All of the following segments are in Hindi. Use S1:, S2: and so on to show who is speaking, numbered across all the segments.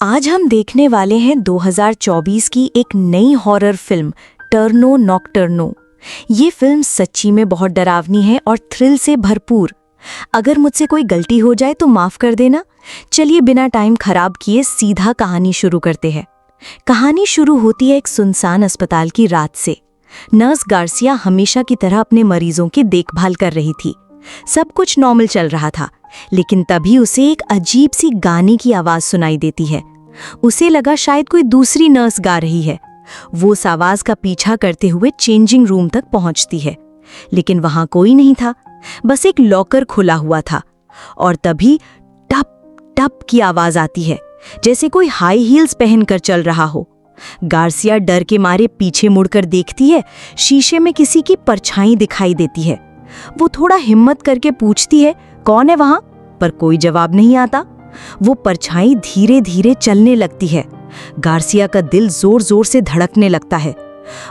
S1: आज हम देखने वाले हैं 2024 की एक नई हॉरर फिल्म टर्नो नॉकटर्नो। ये फिल्म सच्ची में बहुत डरावनी है और थ्रिल से भरपूर। अगर मुझसे कोई गलती हो जाए तो माफ कर देना। चलिए बिना टाइम खराब किए सीधा कहानी शुरू करते हैं। कहानी शुरू होती है एक सुनसान अस्पताल की रात से। नर्स गार्सिया हमेशा की तरह अपने मरीजों की देखभाल कर रही थी। सब कुछ नॉर्मल चल रहा था, लेकिन तभी उसे एक अजीब सी गाने की आवाज सुनाई देती है। उसे लगा शायद कोई दूसरी नर्स गा रही है। वो उस आवाज का पीछा करते हुए चेंजिंग रूम तक पहुंचती है, लेकिन वहां कोई नहीं था, बस एक लॉकर खुला हुआ था। और तभी टप टप की आवाज आती है, जैसे कोई हाई हील्स पहनकर चल रहा हो। गार्सिया डर के मारे पीछे मुड़कर देखती है। शीशे में किसी की परछाई दिखाई देती है। वो थोड़ा हिम्मत करके पूछती है, कौन है वहां? पर कोई जवाब नहीं आता। वो परछाई धीरे धीरे चलने लगती है। गार्सिया का दिल जोर जोर से धड़कने लगता है।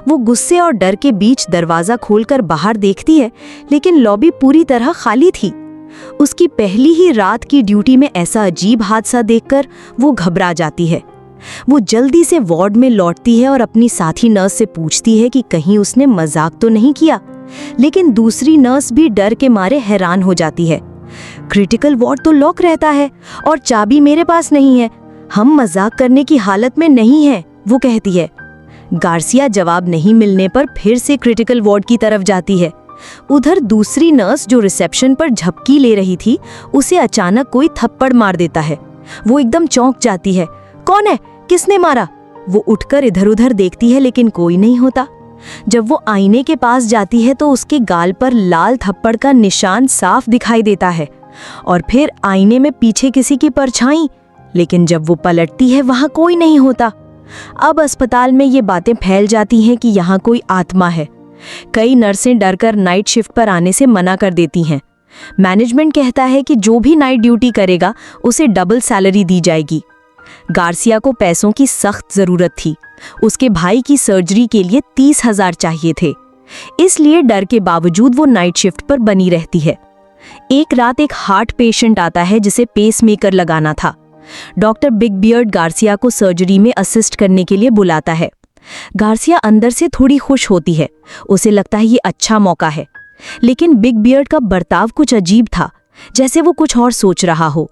S1: वो गुस्से और डर के बीच दरवाजा खोलकर बाहर देखती है, लेकिन लॉबी पूरी तरह खाली थी। उसकी पहली ही रात की ड्यूटी में ऐसा अजीब हादसा देखकर वो घबरा जाती है। वो जल्दी से वार्ड में लौटती है और अपनी साथी नर्स से पूछती है कि कहीं उसने मजाक तो नहीं किया। लेकिन दूसरी नर्स भी डर के मारे हैरान हो जाती है। क्रिटिकल वार्ड तो लॉक रहता है और चाबी मेरे पास नहीं है। हम मजाक करने की हालत में नहीं हैं, वो कहती है। गार्सिया जवाब नहीं मिलने पर फिर से क्रिटिकल वार्ड की तरफ जाती है। उधर दूसरी नर्स जो रिसेप्शन पर झपकी ले रही थी, उसे अचानक कोई थप्पड़ मार देता है। वो एकदम चौंक जाती है। कौन है? किसने मारा? वो उठकर इधर उधर देखती है, लेकिन कोई नहीं होता। जब वो आईने के पास जाती है तो उसके गाल पर लाल थप्पड़ का निशान साफ दिखाई देता है, और फिर आईने में पीछे किसी की परछाई। लेकिन जब वो पलटती है वहां कोई नहीं होता। अब अस्पताल में ये बातें फैल जाती हैं कि यहाँ कोई आत्मा है। कई नर्सें डरकर नाइट शिफ्ट पर आने से मना कर देती हैं। मैनेजमेंट कहता है कि जो भी नाइट ड्यूटी करेगा उसे डबल सैलरी दी जाएगी। गार्सिया को पैसों की सख्त जरूरत थी। उसके भाई की सर्जरी के लिए 30,000 चाहिए थे, इसलिए डर के बावजूद वो नाइट शिफ्ट पर बनी रहती है। एक रात एक हार्ट पेशेंट आता है जिसे पेसमेकर लगाना था। डॉक्टर बिग बियर्ड गार्सिया को सर्जरी में असिस्ट करने के लिए बुलाता है। गार्सिया अंदर से थोड़ी खुश होती है। उसे लगता है ये अच्छा मौका है, लेकिन बिग बियर्ड का बर्ताव कुछ अजीब था, जैसे वो कुछ और सोच रहा हो।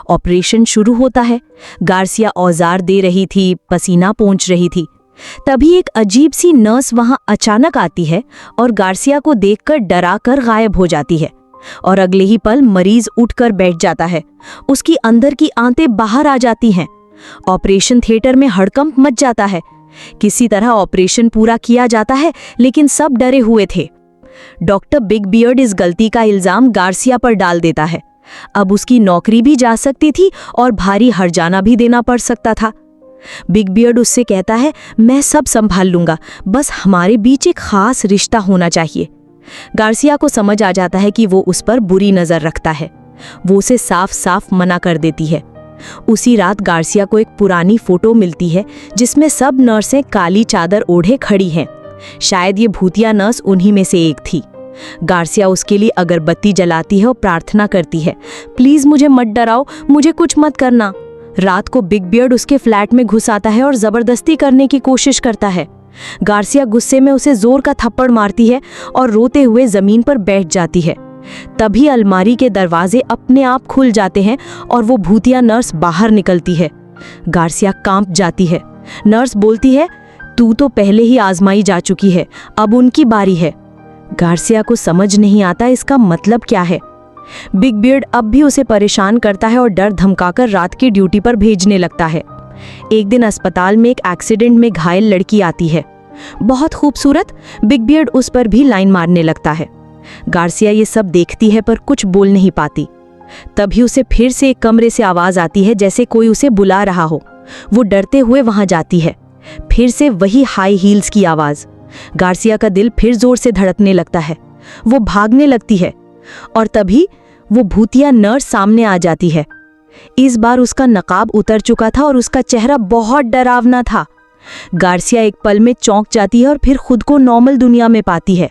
S1: ऑपरेशन शुरू होता है। गार्सिया औजार दे रही थी, पसीना पोंछ रही थी। तभी एक अजीब सी नर्स वहां अचानक आती है और गार्सिया को देखकर डरा कर गायब हो जाती है। और अगले ही पल मरीज उठकर बैठ जाता है। उसकी अंदर की आंतें बाहर आ जाती हैं। ऑपरेशन थिएटर में हड़कंप मच जाता है। किसी तरह ऑपरेशन पूरा किया जाता है, लेकिन सब डरे हुए थे। डॉक्टर बिग बियर्ड इस गलती का इल्जाम गार्सिया पर डाल देता है। अब उसकी नौकरी भी जा सकती थी और भारी हर्जाना भी देना पड़ सकता था। बिग बियर्ड उससे कहता है, मैं सब संभाल लूंगा, बस हमारे बीच एक खास रिश्ता होना चाहिए। गार्सिया को समझ आ जाता है कि वो उस पर बुरी नजर रखता है। वो उसे साफ साफ मना कर देती है। उसी रात गार्सिया को एक पुरानी फोटो मिलती है जिसमें सब नर्सें काली चादर ओढ़े खड़ी हैं। शायद ये भूतिया नर्स उन्हीं में से एक थी। गार्सिया उसके लिए अगरबत्ती जलाती है और प्रार्थना करती है, प्लीज मुझे मत डराओ, मुझे कुछ मत करना। रात को बिग बियर्ड उसके फ्लैट में घुस आता है और जबरदस्ती करने की कोशिश करता है। गार्सिया गुस्से में उसे जोर का थप्पड़ मारती है और रोते हुए जमीन पर बैठ जाती है। तभी अलमारी के दरवाजे अपने आप खुल जाते हैं और वो भूतिया नर्स बाहर निकलती है। गार्सिया कांप जाती है। नर्स बोलती है, तू तो पहले ही आजमाई जा चुकी है, अब उनकी बारी है। गार्सिया को समझ नहीं आता इसका मतलब क्या है। बिग बियर्ड अब भी उसे परेशान करता है और डर धमकाकर रात की ड्यूटी पर भेजने लगता है। एक दिन अस्पताल में एक एक्सीडेंट में घायल लड़की आती है, बहुत खूबसूरत। बिग बियर्ड उस पर भी लाइन मारने लगता है। गार्सिया ये सब देखती है पर कुछ बोल नहीं पाती। तभी उसे फिर से एक कमरे से आवाज आती है, जैसे कोई उसे बुला रहा हो। वो डरते हुए वहां जाती है। फिर से वही हाई हील्स की आवाज। गार्सिया का दिल फिर जोर से धड़कने लगता है। वो भागने लगती है और तभी वो भूतिया नर्स सामने आ जाती है। इस बार उसका नकाब उतर चुका था और उसका चेहरा बहुत डरावना था। गार्सिया एक पल में चौंक जाती है और फिर खुद को नॉर्मल दुनिया में पाती है।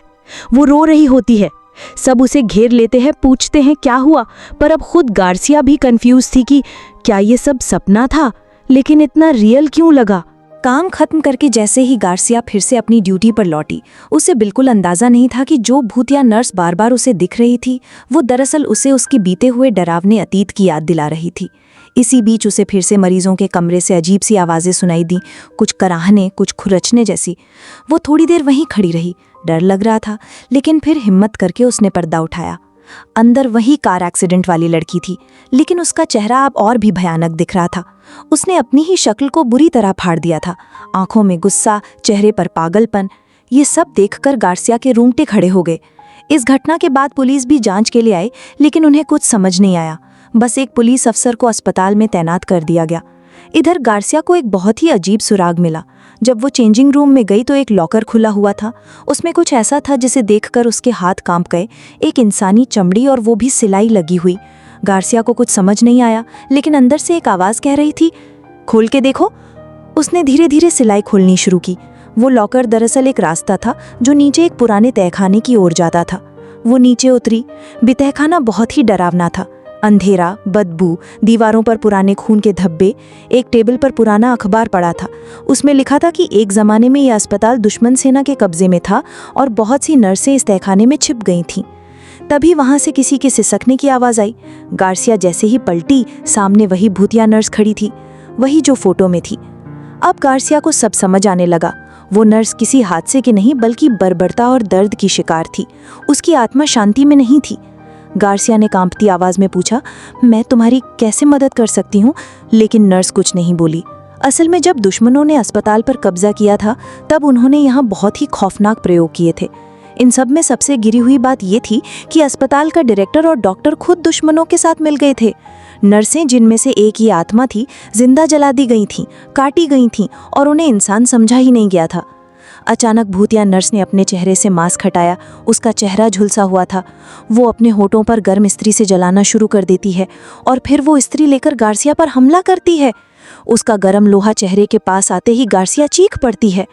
S1: वो रो रही होती है। सब उसे घेर लेते हैं, पूछते हैं क्या हुआ, पर अब खुद गार्सिया भी कंफ्यूज थी कि क्या ये सब सपना था लेकिन इतना रियल क्यों लगा? काम खत्म करके जैसे ही गार्सिया फिर से अपनी ड्यूटी पर लौटी, उसे बिल्कुल अंदाजा नहीं था कि जो भूतिया नर्स बार बार उसे दिख रही थी वो दरअसल उसे उसके बीते हुए डरावने अतीत की याद दिला रही थी। इसी बीच उसे फिर से मरीजों के कमरे से अजीब सी आवाज़ें सुनाई दी, कुछ कराहने, कुछ खुरचने जैसी। वो थोड़ी देर वहीं खड़ी रही, डर लग रहा था, लेकिन फिर हिम्मत करके उसने पर्दा उठाया। अंदर वही कार एक्सीडेंट वाली लड़की थी, लेकिन उसका चेहरा अब और भी भयानक दिख रहा था। उसने अपनी ही शक्ल को बुरी तरह फाड़ दिया था, आंखों में गुस्सा, चेहरे पर पागलपन। ये सब देखकर गार्सिया के रोंगटे खड़े हो गए। इस घटना के बाद पुलिस भी जांच के लिए आई, लेकिन उन्हें कुछ समझ नहीं आया। बस एक पुलिस अफसर को अस्पताल में तैनात कर दिया गया। इधर गार्सिया को एक बहुत ही अजीब सुराग मिला। जब वो चेंजिंग रूम में गई तो एक लॉकर खुला हुआ था। उसमें कुछ ऐसा था जिसे देखकर उसके हाथ कांप गए। एक इंसानी चमड़ी और वो भी सिलाई लगी हुई। गार्सिया को कुछ समझ नहीं आया, लेकिन अंदर से एक आवाज़ कह रही थी, खोल के देखो। उसने धीरे धीरे सिलाई खोलनी शुरू की। वो लॉकर दरअसल एक रास्ता था जो नीचे एक पुराने तहखाने की ओर जाता था। वो नीचे उतरी। तहखाना बहुत ही डरावना था। अंधेरा, बदबू, दीवारों पर पुराने खून के धब्बे। एक टेबल पर पुराना अखबार पड़ा था। उसमें लिखा था कि एक ज़माने में यह अस्पताल दुश्मन सेना के कब्जे में था और बहुत सी नर्सें इस तहखाने में छिप गई थीं। तभी वहां से किसी के सिसकने की आवाज़ आई। गार्सिया जैसे ही पलटी, सामने वही भूतिया नर्स खड़ी थी, वही जो फोटो में थी। अब गार्सिया को सब समझ आने लगा। वो नर्स किसी हादसे की नहीं बल्कि बर्बरता और दर्द की शिकार थी। उसकी आत्मा शांति में नहीं थी। गार्सिया ने कांपती आवाज़ में पूछा, मैं तुम्हारी कैसे मदद कर सकती हूँ? लेकिन नर्स कुछ नहीं बोली। असल में जब दुश्मनों ने अस्पताल पर कब्जा किया था तब उन्होंने यहाँ बहुत ही खौफनाक प्रयोग किए थे। इन सब में सबसे गिरी हुई बात ये थी कि अस्पताल का डायरेक्टर और डॉक्टर खुद दुश्मनों के साथ मिल गए थे। नर्सें, जिनमें से एक ही आत्मा थी, जिंदा जला दी गई थीं, काटी गई थीं और उन्हें इंसान समझा ही नहीं गया था। अचानक भूतिया नर्स ने अपने चेहरे से मास्क हटाया। उसका चेहरा झुलसा हुआ था। वो अपने होठों पर गर्म इस्त्री से जलाना शुरू कर देती है और फिर वो इस्त्री लेकर गार्सिया पर हमला करती है। उसका गर्म लोहा चेहरे के पास आते ही गार्सिया चीख पड़ती है।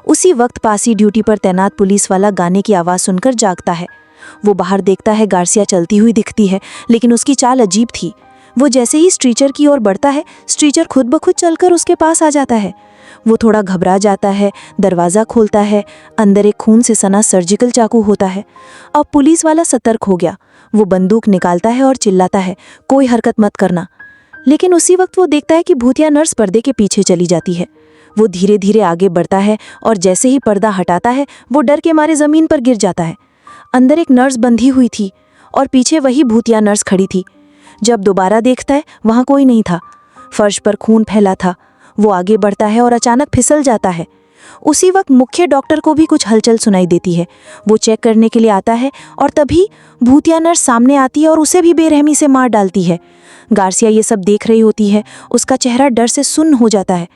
S1: उसी वक्त पास ही ड्यूटी पर तैनात पुलिस वाला गाने की आवाज़ सुनकर जागता है। वो बाहर देखता है, गार्सिया चलती हुई दिखती है, लेकिन उसकी चाल अजीब थी। वो जैसे ही स्ट्रेचर की ओर बढ़ता है, स्ट्रेचर खुद ब खुद चलकर उसके पास आ जाता है। वो थोड़ा घबरा जाता है, दरवाज़ा खोलता है। अंदर एक खून से सना सर्जिकल चाकू होता है। अब पुलिस वाला सतर्क हो गया। वो बंदूक निकालता है और चिल्लाता है, कोई हरकत मत करना। लेकिन उसी वक्त वो देखता है कि भूतिया नर्स पर्दे के पीछे चली जाती है। वो धीरे धीरे आगे बढ़ता है और जैसे ही पर्दा हटाता है वो डर के मारे ज़मीन पर गिर जाता है। अंदर एक नर्स बंधी हुई थी और पीछे वही भूतिया नर्स खड़ी थी। जब दोबारा देखता है वहाँ कोई नहीं था। फर्श पर खून फैला था। वो आगे बढ़ता है और अचानक फिसल जाता है। उसी वक्त मुख्य डॉक्टर को भी कुछ हलचल सुनाई देती है। वो चेक करने के लिए आता है और तभी भूतिया नर्स सामने आती है और उसे भी बेरहमी से मार डालती है। गार्सिया ये सब देख रही होती है। उसका चेहरा डर से सुन्न हो जाता है।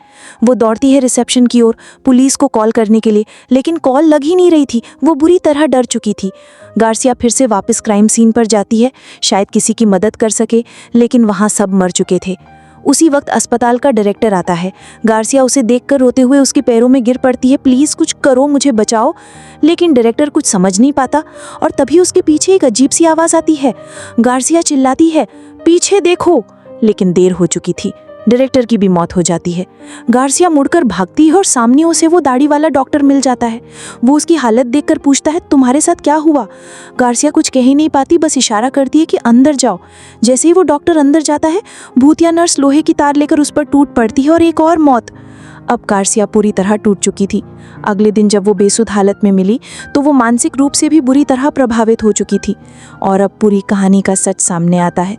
S1: वो दौड़ती है रिसेप्शन की ओर, पुलिस को कॉल करने के लिए, लेकिन कॉल लग ही नहीं रही थी। वो बुरी तरह डर चुकी थी। गार्सिया फिर से वापस क्राइम सीन पर जाती है, शायद किसी की मदद कर सके, लेकिन वहाँ सब मर चुके थे। उसी वक्त अस्पताल का डायरेक्टर आता है। गार्सिया उसे देखकर रोते हुए उसके पैरों में गिर पड़ती है, प्लीज़ कुछ करो, मुझे बचाओ। लेकिन डायरेक्टर कुछ समझ नहीं पाता और तभी उसके पीछे एक अजीब सी आवाज़ आती है। गार्सिया चिल्लाती है, पीछे देखो, लेकिन देर हो चुकी थी। डायरेक्टर की भी मौत हो जाती है। गार्सिया मुड़कर भागती है और सामने उसे वो दाढ़ी वाला डॉक्टर मिल जाता है। वो उसकी हालत देखकर पूछता है, तुम्हारे साथ क्या हुआ? गार्सिया कुछ कह ही नहीं पाती, बस इशारा करती है कि अंदर जाओ। जैसे ही वो डॉक्टर अंदर जाता है, भूतिया नर्स लोहे की तार लेकर उस पर टूट पड़ती है और एक और मौत। अब गार्सिया पूरी तरह टूट चुकी थी। अगले दिन जब वो बेसुध हालत में मिली तो वो मानसिक रूप से भी बुरी तरह प्रभावित हो चुकी थी। और अब पूरी कहानी का सच सामने आता है।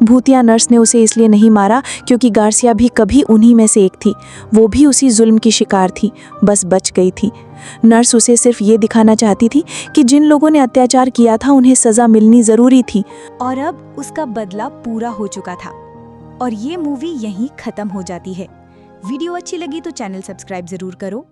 S1: भूतिया नर्स ने उसे इसलिए नहीं मारा क्योंकि गार्सिया भी कभी उन्हीं में से एक थी। वो भी उसी जुल्म की शिकार थी, बस बच गई थी। नर्स उसे सिर्फ ये दिखाना चाहती थी कि जिन लोगों ने अत्याचार किया था उन्हें सज़ा मिलनी ज़रूरी थी।
S2: और अब उसका बदला पूरा हो चुका था और ये मूवी यहीं ख़त्म हो जाती है। वीडियो अच्छी लगी तो चैनल सब्सक्राइब ज़रूर करो।